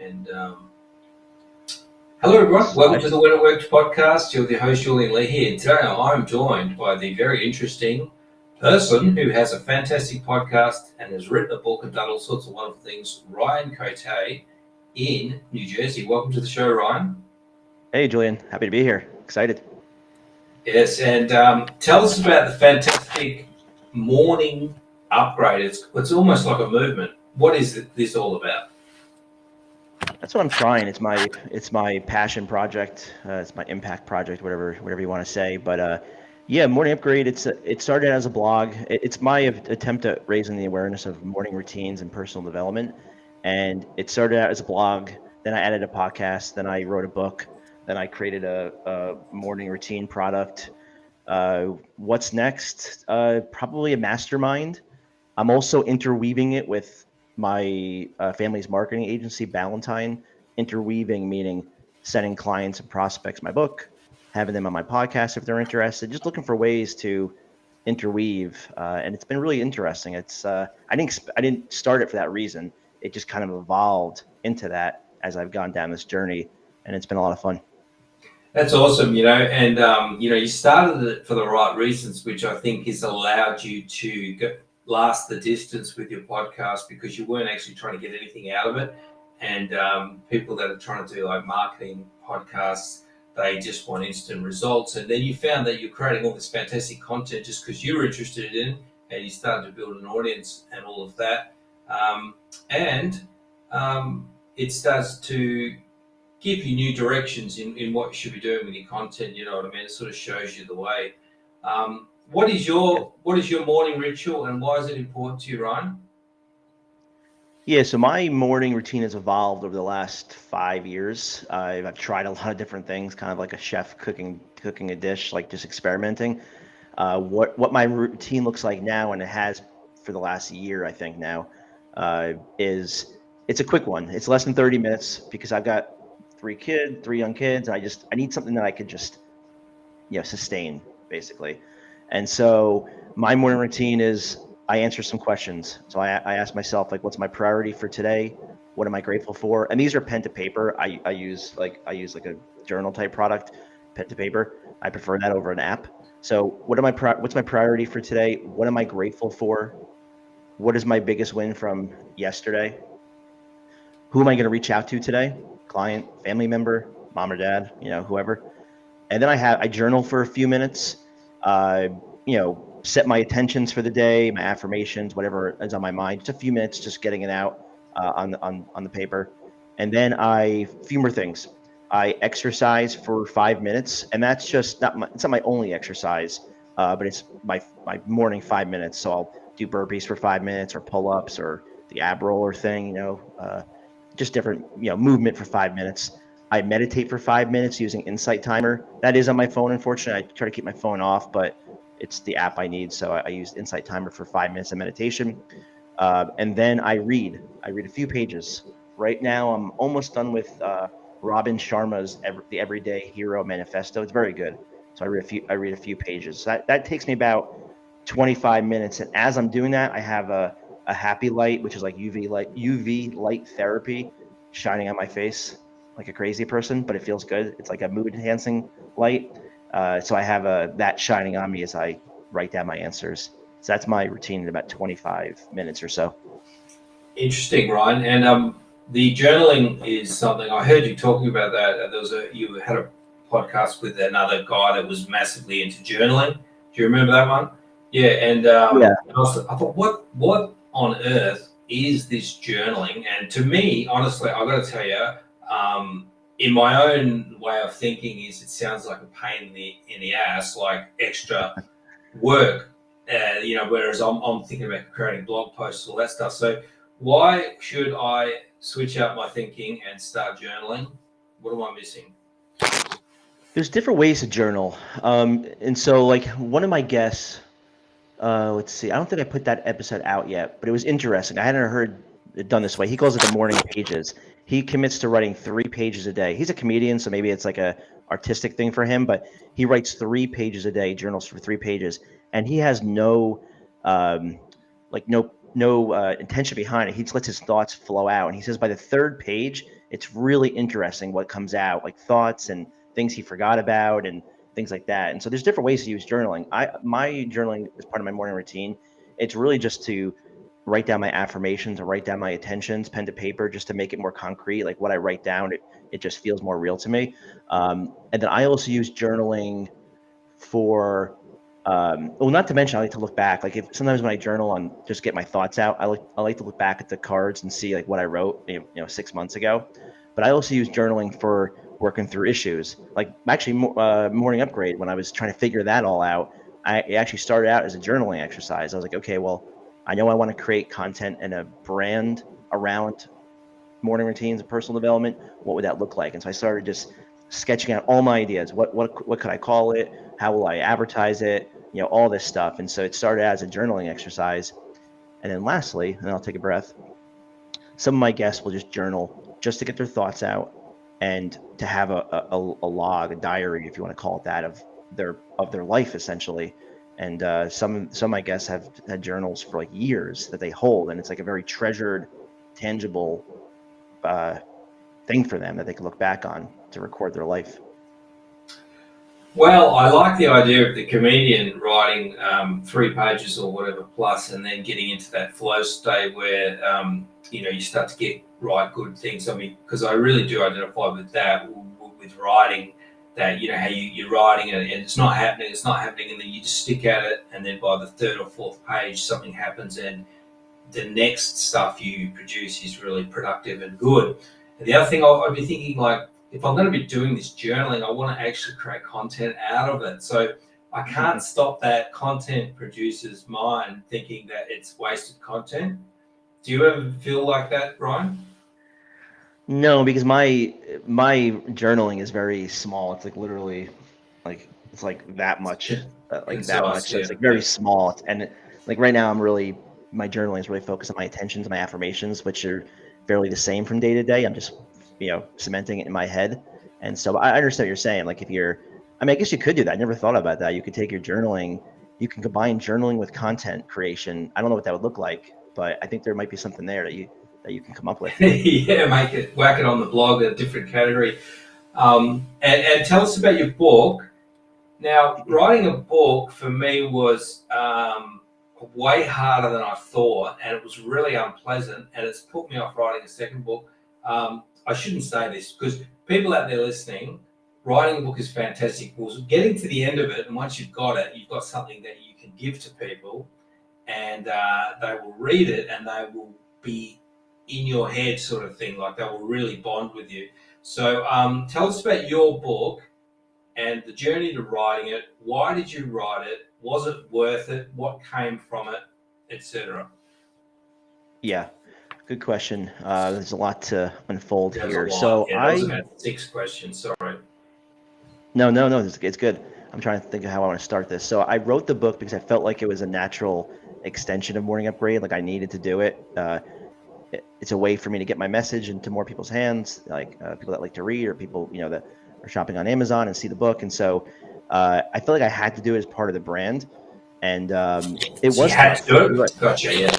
And hello, everyone. Welcome Hi. to the When It Works podcast. You're the host, Julian Lee here. And today I'm joined by the very interesting person who has a fantastic podcast and has written a book and done all sorts of wonderful things, Ryan Cote in New Jersey. Welcome to the show, Ryan. Hey, Julian. Happy to be here. Excited. Yes, and tell us about the fantastic morning upgrade. It's almost like a movement. What is this all about? That's what I'm trying. It's my passion project. It's my impact project, whatever you want to say. But yeah, morning upgrade. It started as a blog. It's my attempt at raising the awareness of morning routines and personal development. And it started out as a blog. Then I added a podcast. Then I wrote a book. Then I created a morning routine product. What's next? Probably a mastermind. I'm also interweaving it with my family's marketing agency, Ballantine. Interweaving meaning sending clients and prospects my book, having them on my podcast if they're interested. Just looking for ways to interweave, and it's been really interesting. I didn't start it for that reason. It just kind of evolved into that as I've gone down this journey, and it's been a lot of fun. That's awesome, and you started it for the right reasons, which I think has allowed you to last the distance with your podcast because you weren't actually trying to get anything out of it. And people that are trying to do like marketing podcasts, they just want instant results. And then you found that you're creating all this fantastic content just because you're interested in, and you started to build an audience and all of that. And it starts to give you new directions in what you should be doing with your content. You know what I mean? It sort of shows you the way. What is your morning ritual, and why is it important to you, Ryan? Yeah, so my morning routine has evolved over the last 5 years. I've tried a lot of different things, kind of like a chef cooking a dish, like just experimenting. What my routine looks like now, and it has for the last year, I think now, is it's a quick one. It's less than 30 minutes because I've got three young kids, and I need something that I could just sustain basically. And so my morning routine is I answer some questions. So I ask myself, like, what's my priority for today? What am I grateful for? And these are pen to paper. I use like a journal type product, pen to paper. I prefer that over an app. So what's my priority for today? What am I grateful for? What is my biggest win from yesterday? Who am I going to reach out to today? Client, family member, mom or dad, whoever. And then I journal for a few minutes. Uh, set my intentions for the day, my affirmations, whatever is on my mind. Just a few minutes, just getting it out on the paper. And then a few more things. I exercise for 5 minutes, and that's just it's not my only exercise, but it's my morning 5 minutes. So I'll do burpees for 5 minutes, or pull ups, or the ab roller thing. Just different movement for 5 minutes. I meditate for 5 minutes using Insight Timer. That is on my phone, unfortunately. I try to keep my phone off, but it's the app I need. So I use Insight Timer for 5 minutes of meditation. And then I read. I read a few pages. Right now, I'm almost done with Robin Sharma's The Everyday Hero Manifesto. It's very good. So I read a few pages. That takes me about 25 minutes. And as I'm doing that, I have a happy light, which is like UV light therapy shining on my face like a crazy person, but it feels good. It's like a mood enhancing light. So I have that shining on me as I write down my answers. So that's my routine in about 25 minutes or so. Interesting, Ryan. And the journaling is something I heard you talking about that. You had a podcast with another guy that was massively into journaling. Do you remember that one? Yeah, and Yeah. I thought, what on earth is this journaling? And to me, honestly, I've got to tell you, in my own way of thinking, it sounds like a pain in the ass, like extra work. Whereas I'm thinking about creating blog posts, all that stuff. So why should I switch up my thinking and start journaling? What am I missing? There's different ways to journal. And so, like, one of my guests, let's see, I don't think I put that episode out yet, but it was interesting. I hadn't heard it done this way. He calls it the morning pages. He commits to writing 3 pages a day. He's a comedian, so maybe it's like a artistic thing for him, but he writes 3 pages a day, journals for 3 pages, and he has um, no intention behind it. He just lets his thoughts flow out, and he says by the third page, it's really interesting what comes out, like thoughts and things he forgot about and things like that. And so there's different ways to use journaling. My journaling is part of my morning routine. It's really just to write down my affirmations or write down my intentions, pen to paper, just to make it more concrete. Like what I write down, it just feels more real to me. And then I also use journaling for well, not to mention I like to look back. Like if sometimes when I journal and just get my thoughts out, I like to look back at the cards and see like what I wrote 6 months ago. But I also use journaling for working through issues. Like actually morning upgrade, when I was trying to figure that all out, it actually started out as a journaling exercise. I was like, okay, well, I know I want to create content and a brand around morning routines and personal development. What would that look like? And so I started just sketching out all my ideas. What could I call it? How will I advertise it? All this stuff. And so it started as a journaling exercise. And then lastly, and I'll take a breath, some of my guests will just journal just to get their thoughts out and to have a log, a diary, if you want to call it that, of their life essentially. And some of my guests have had journals for like years that they hold, and it's like a very treasured, tangible thing for them that they can look back on to record their life. Well, I like the idea of the comedian writing 3 pages or whatever plus, and then getting into that flow state where you start to write good things. I mean, because I really do identify with that with writing. That how you're writing and it's not happening, and then you just stick at it, and then by the third or fourth page something happens, and the next stuff you produce is really productive and good. And the other thing I'd be thinking, like, if I'm going to be doing this journaling, I want to actually create content out of it. So I can't stop that content producer's mind thinking that it's wasted content. Do you ever feel like that, Brian? No, because my journaling is very small. It's like literally, like it's like that much, that much. So it's like very small. And like right now, my journaling is really focused on my intentions, my affirmations, which are fairly the same from day to day. I'm just cementing it in my head. And so I understand what you're saying. Like I guess you could do that. I never thought about that. You could take your journaling, you can combine journaling with content creation. I don't know what that would look like, but I think there might be something there that you can come up with. Yeah, whack it on the blog, a different category. And tell us about your book. Now, writing a book for me was way harder than I thought, and it was really unpleasant, and it's put me off writing a second book. I shouldn't say this because people out there listening, writing a book is fantastic. Well, getting to the end of it, and once you've got it, you've got something that you can give to people, and they will read it, and they will be in your head, sort of thing. Like they will really bond with you. So, tell us about your book and the journey to writing it. Why did you write it? Was it worth it? What came from it, etc.? Yeah, good question. There's a lot to unfold There's here. a lot. So That was about 6 questions. Sorry. No, it's good. I'm trying to think of how I want to start this. So I wrote the book because I felt like it was a natural extension of Morning Upgrade. Like I needed to do it. It's a way for me to get my message into more people's hands, like people that like to read or people that are shopping on Amazon and see the book. And so I feel like I had to do it as part of the brand, and it So was you had tough. to do it? Right. Gotcha, yeah.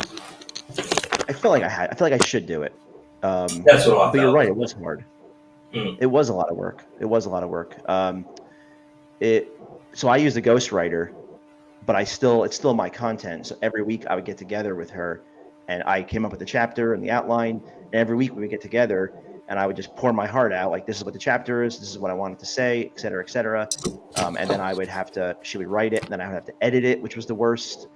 I feel like I should do it. That's what I But you're felt. right. It was hard. It was a lot of work. So I used a ghostwriter, but it's still my content. So every week I would get together with her, and I came up with the chapter and the outline. And every week we would get together, and I would just pour my heart out. Like, this is what the chapter is. This is what I wanted to say, et cetera, et cetera. And then she would write it, and then I would have to edit it, which was the worst.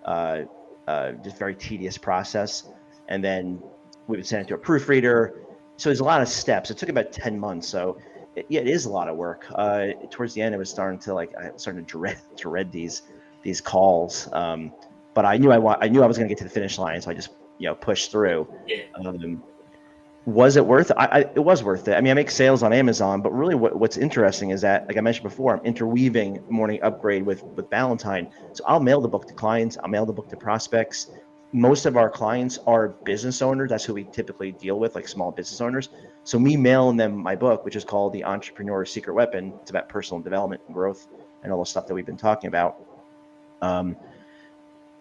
Just very tedious process. And then we would send it to a proofreader. So there's a lot of steps. It took about 10 months. So it is a lot of work. Towards the end, it was starting to dread these calls. But I knew I was going to get to the finish line, so I just pushed through. Yeah. Was it worth it? It was worth it. I mean, I make sales on Amazon, but really what's interesting is that, like I mentioned before, I'm interweaving Morning Upgrade with Valentine. So I'll mail the book to clients. I'll mail the book to prospects. Most of our clients are business owners. That's who we typically deal with, like small business owners. So me mailing them my book, which is called The Entrepreneur's Secret Weapon. It's about personal development and growth and all the stuff that we've been talking about.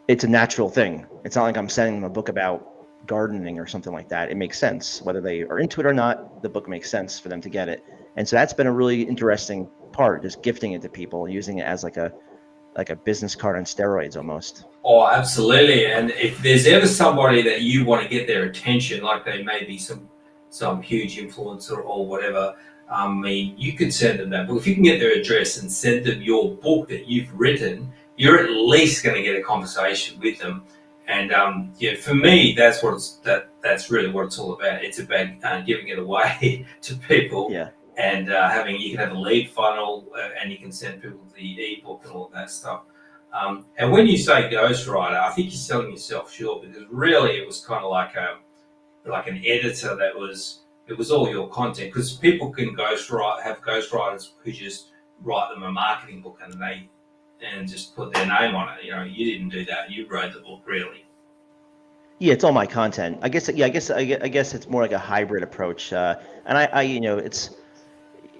It's a natural thing. It's not like I'm sending them a book about gardening or something like that, it makes sense. Whether they are into it or not, the book makes sense for them to get it. And so that's been a really interesting part, just gifting it to people, using it as like a business card on steroids almost. Oh, absolutely. And if there's ever somebody that you want to get their attention, like they may be some huge influencer or whatever, I mean, you could send them that book. If you can get their address and send them your book that you've written, you're at least going to get a conversation with them. And yeah, for me, that's really what it's all about. It's about giving it away to people. Yeah. And you can have a lead funnel, and you can send people the ebook and all of that stuff. And when you say ghostwriter, I think you're selling yourself short, because really it was kind of like an editor that was. It was all your content, because people can have ghostwriters who just write them a marketing book and just put their name on it. You know, you didn't do that. You wrote the book, really. Yeah, it's all my content. I guess. Yeah, I guess it's more like a hybrid approach. And I it's.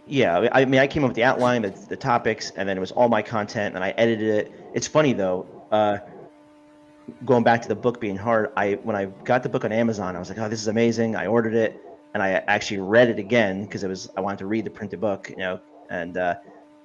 Yeah, I mean, I came up with the outline, the topics, and then it was all my content, and I edited it. It's funny though, going back to the book being hard. When I got the book on Amazon, I was like, oh, this is amazing. I ordered it, and I actually read it again because I wanted to read the printed book, and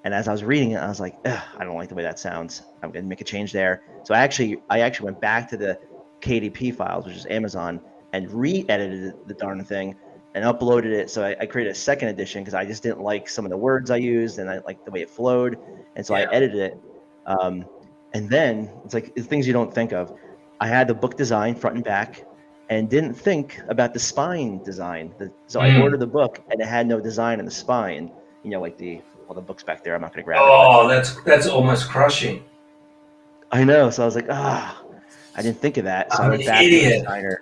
as I was reading it, I was like, I don't like the way that sounds. I'm gonna make a change there. So I actually went back to the KDP files, which is Amazon, and re-edited the darn thing and uploaded it. So I created a second edition because I just didn't like some of the words I used, and I liked the way it flowed. And so I edited it. And then it's like it's things you don't think of. I had the book design front and back, and didn't think about the spine design. So I ordered the book, and it had no design in the spine. Like the book's back there. I'm not going to grab it. Oh, that's almost crushing. I know. So I was like, I didn't think of that. So I went back to the designer.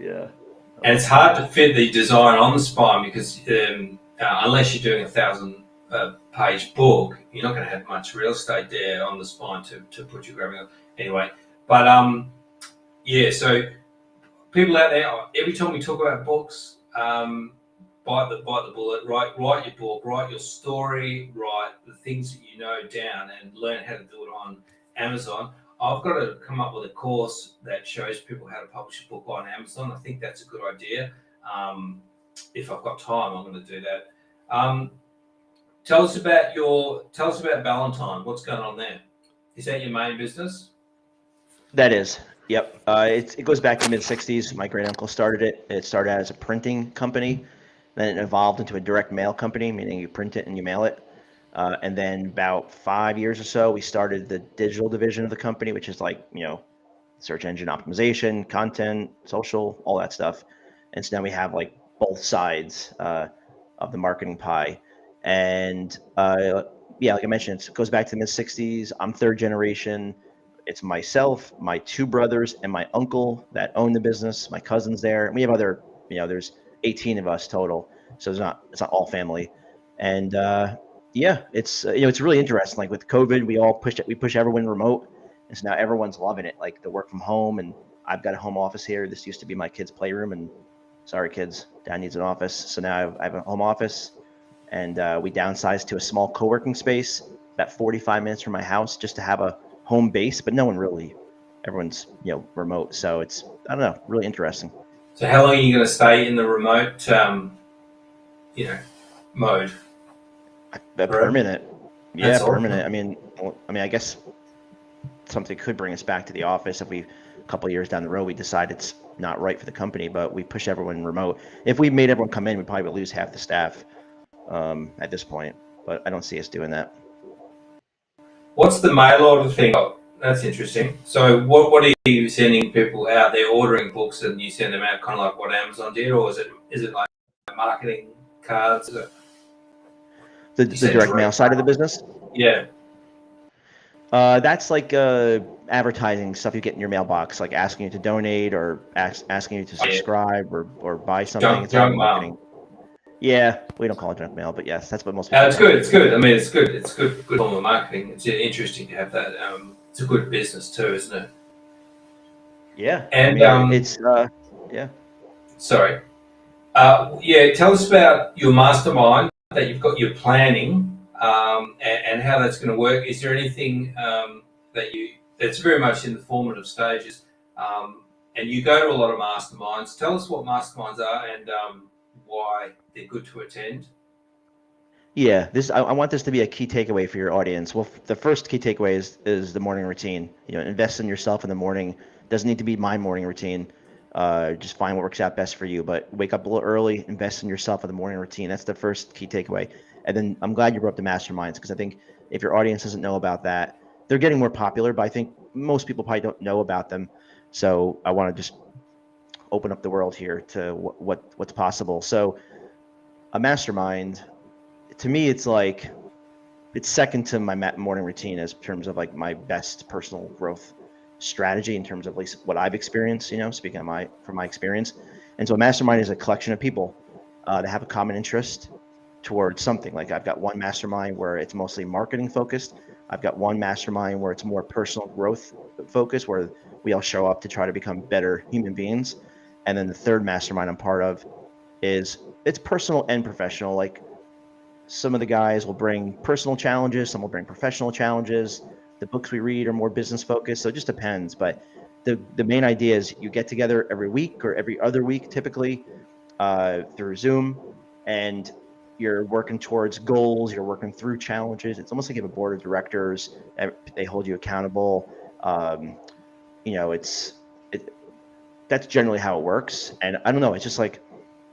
Yeah. And it's hard to fit the design on the spine, because unless you're doing 1,000-page book, you're not going to have much real estate there on the spine to put your grabbing on. Anyway, but yeah, so people out there, every time we talk about books, bite the bullet, write your book, write your story, write the things that you know down, and learn how to do it on Amazon. I've got to come up with a course that shows people how to publish a book on Amazon. I think that's a good idea. If I've got time, I'm going to do that. Tell us about Valentine. What's going on there? Is that your main business? That is. Yep. It goes back to mid-'60s. My great uncle started it. It started out as a printing company. Then it evolved into a direct mail company, meaning you print it and you mail it. And then about 5 years or so, we started the digital division of the company, which is like, search engine optimization, content, social, all that stuff. And so now we have like both sides of the marketing pie. And yeah, like I mentioned, it goes back to the mid-'60s. I'm third generation. It's myself, my two brothers, and my uncle that own the business. My cousin's there. And we have other, there's 18 of us total. So it's not all family. And yeah, it's it's really interesting. Like with COVID, we push everyone remote, and so now everyone's loving it. Like the work from home, and I've got a home office here. This used to be my kids' playroom, and sorry kids, Dad needs an office. So now I have a home office, and we downsized to a small co-working space about 45 minutes from my house just to have a home base. But everyone's remote. So it's, I don't know, really interesting. So how long are you going to stay in the remote mode? Permanent. Yeah, That's permanent. awesome. I mean, I guess something could bring us back to the office if a couple of years down the road we decide it's not right for the company, but we push everyone remote. If we made everyone come in, we probably would lose half the staff at this point, but I don't see us doing that. What's the mail order thing? Oh, that's interesting. So what are you sending people out? They're ordering books and you send them out kind of like what Amazon did, or is it like marketing cards? The direct mail side of the business? Yeah. That's like advertising stuff you get in your mailbox, like asking you to donate or asking you to subscribe or buy something. Junk mail. Yeah, we don't call it junk mail, but yes, that's what most people. It's good. It's good. I mean, it's good. It's good form of marketing. It's interesting to have that. It's a good business too, isn't it? Yeah. And it's yeah. Sorry. Yeah. Tell us about your mastermind that you've got. Your planning. And how that's going to work. Is there anything that's very much in the formative stages, and you go to a lot of masterminds. Tell us what masterminds are and why they're good to attend. Yeah, I want this to be a key takeaway for your audience. Well, the first key takeaway is the morning routine. Invest in yourself in the morning. Doesn't need to be my morning routine. Just find what works out best for you. But wake up a little early, invest in yourself in the morning routine. That's the first key takeaway. And then I'm glad you brought up the masterminds, because I think if your audience doesn't know about that, they're getting more popular, but I think most people probably don't know about them. So I want to just open up the world here to what's possible. So a mastermind, to me, it's second to my morning routine as terms of like my best personal growth strategy in terms of at least what I've experienced, speaking from my experience. And so a mastermind is a collection of people that have a common interest towards something. Like I've got one mastermind where it's mostly marketing focused. I've got one mastermind where it's more personal growth focused, where we all show up to try to become better human beings. And then the third mastermind I'm part of it's personal and professional. Like some of the guys will bring personal challenges, some will bring professional challenges. The books we read are more business focused, so it just depends. But the main idea is you get together every week or every other week, typically through Zoom, and you're working towards goals. You're working through challenges. It's almost like you have a board of directors. They hold you accountable. Um, it, that's generally how it works. And I don't know. It's just like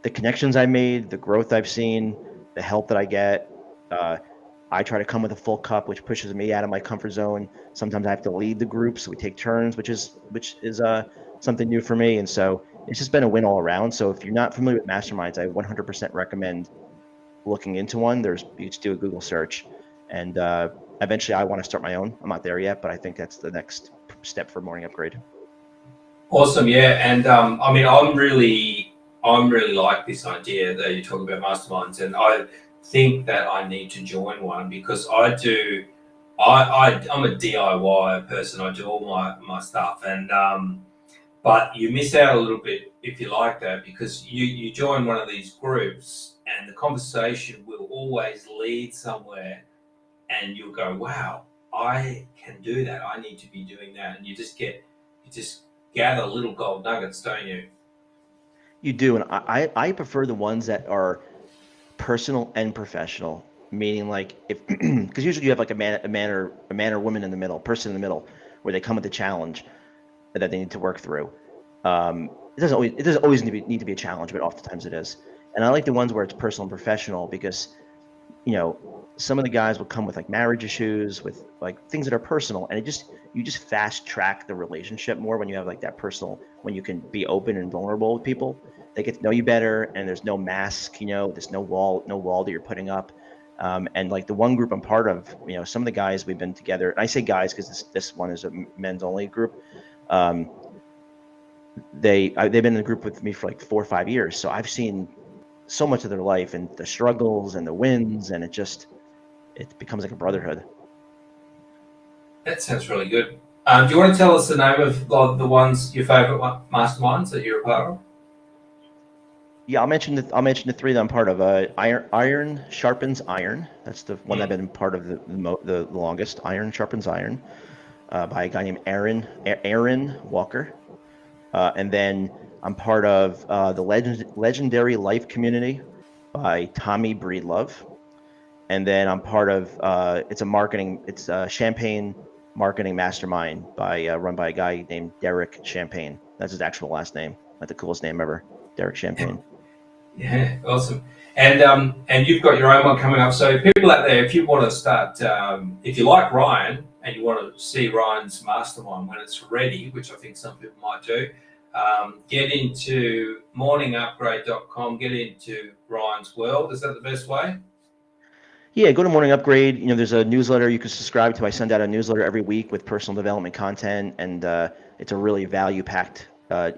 the connections I made, the growth I've seen, the help that I get. Uh, I try to come with a full cup, which pushes me out of my comfort zone. Sometimes I have to lead the group, so we take turns, which is something new for me. And so it's just been a win all around. So if you're not familiar with masterminds, I 100% recommend looking into one. You just do a Google search, and eventually I want to start my own. I'm not there yet, but I think that's the next step for Morning Upgrade. Awesome, yeah, and I mean, I'm really like this idea that you talk about masterminds, and I think that I need to join one because I'm a DIY person. I do all my stuff, and but you miss out a little bit if you like that because you join one of these groups, and the conversation will always lead somewhere, and you'll go, wow, I can do that. I need to be doing that, and you just gather little gold nuggets, don't you? You do, and I prefer the ones that are personal and professional, meaning like if because usually you have like a man or woman in the middle, person in the middle, where they come with a challenge that they need to work through. It doesn't always need to be a challenge, but oftentimes it is. And I like the ones where it's personal and professional because some of the guys will come with like marriage issues, with like things that are personal, and you just fast track the relationship more when you have like that personal, when you can be open and vulnerable with people. They get to know you better, and there's no mask, there's no wall that you're putting up. And like the one group I'm part of, some of the guys we've been together, and I say guys because this one is a men's only group. Um, they've been in the group with me for like 4 or 5 years, so I've seen so much of their life and the struggles and the wins, and it becomes like a brotherhood. That sounds really good. Do you want to tell us the name of the ones, your favorite masterminds that you're a part of? Yeah, I'll mention the three that I'm part of. Iron sharpens iron. That's the one I've been part of the longest. Iron sharpens iron, by a guy named Aaron Walker. And then I'm part of the Legendary Life Community by Tommy Breedlove. And then I'm part of it's a Champagne Marketing Mastermind run by a guy named Derek Champagne. That's his actual last name. That's the coolest name ever, Derek Champagne. Yeah, awesome. And you've got your own one coming up. So people out there, if you want to start, if you like Ryan and you want to see Ryan's mastermind when it's ready, which I think some people might do, get into morningupgrade.com, get into Ryan's world. Is that the best way? Yeah, go to Morning Upgrade. There's a newsletter you can subscribe to. I send out a newsletter every week with personal development content, and it's a really value-packed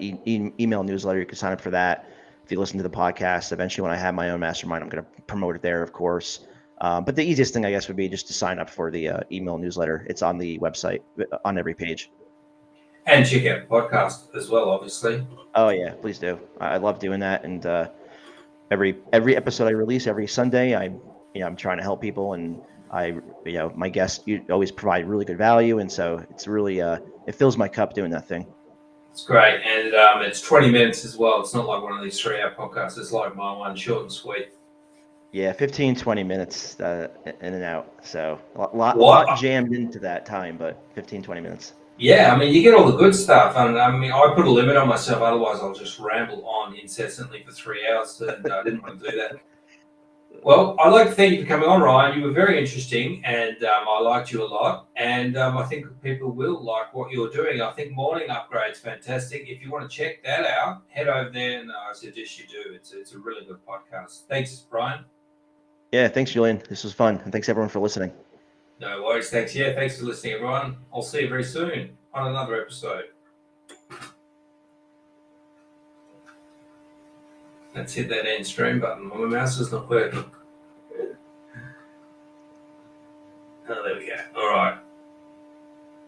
email newsletter. You can sign up for that. If you listen to the podcast, eventually when I have my own mastermind, I'm going to promote it there, of course. But the easiest thing, I guess, would be just to sign up for the email newsletter. It's on the website, on every page. And check out the podcast as well, obviously. Oh yeah, please do. I love doing that, and every episode I release every Sunday, I'm trying to help people, and my guests always provide really good value, and so it's really it fills my cup doing that thing. It's great. And it's 20 minutes as well. It's not like one of these 3-hour podcasts. It's like my one, short and sweet. Yeah, 15, 20 minutes in and out. So a lot What? jammed into that time, but 15, 20 minutes. Yeah, I mean, you get all the good stuff. And I mean, I put a limit on myself. Otherwise, I'll just ramble on incessantly for 3 hours. And I didn't want to do that. Well, I'd like to thank you for coming on, Ryan. You were very interesting, and I liked you a lot. And I think people will like what you're doing. I think Morning Upgrade's fantastic. If you want to check that out, head over there, and I suggest you do. It's a really good podcast. Thanks, Ryan. Yeah, thanks, Julian. This was fun, and thanks everyone for listening. No worries. Thanks. Yeah, thanks for listening, everyone. I'll see you very soon on another episode. Let's hit that end stream button. My mouse is not working. Oh, there we go. All right.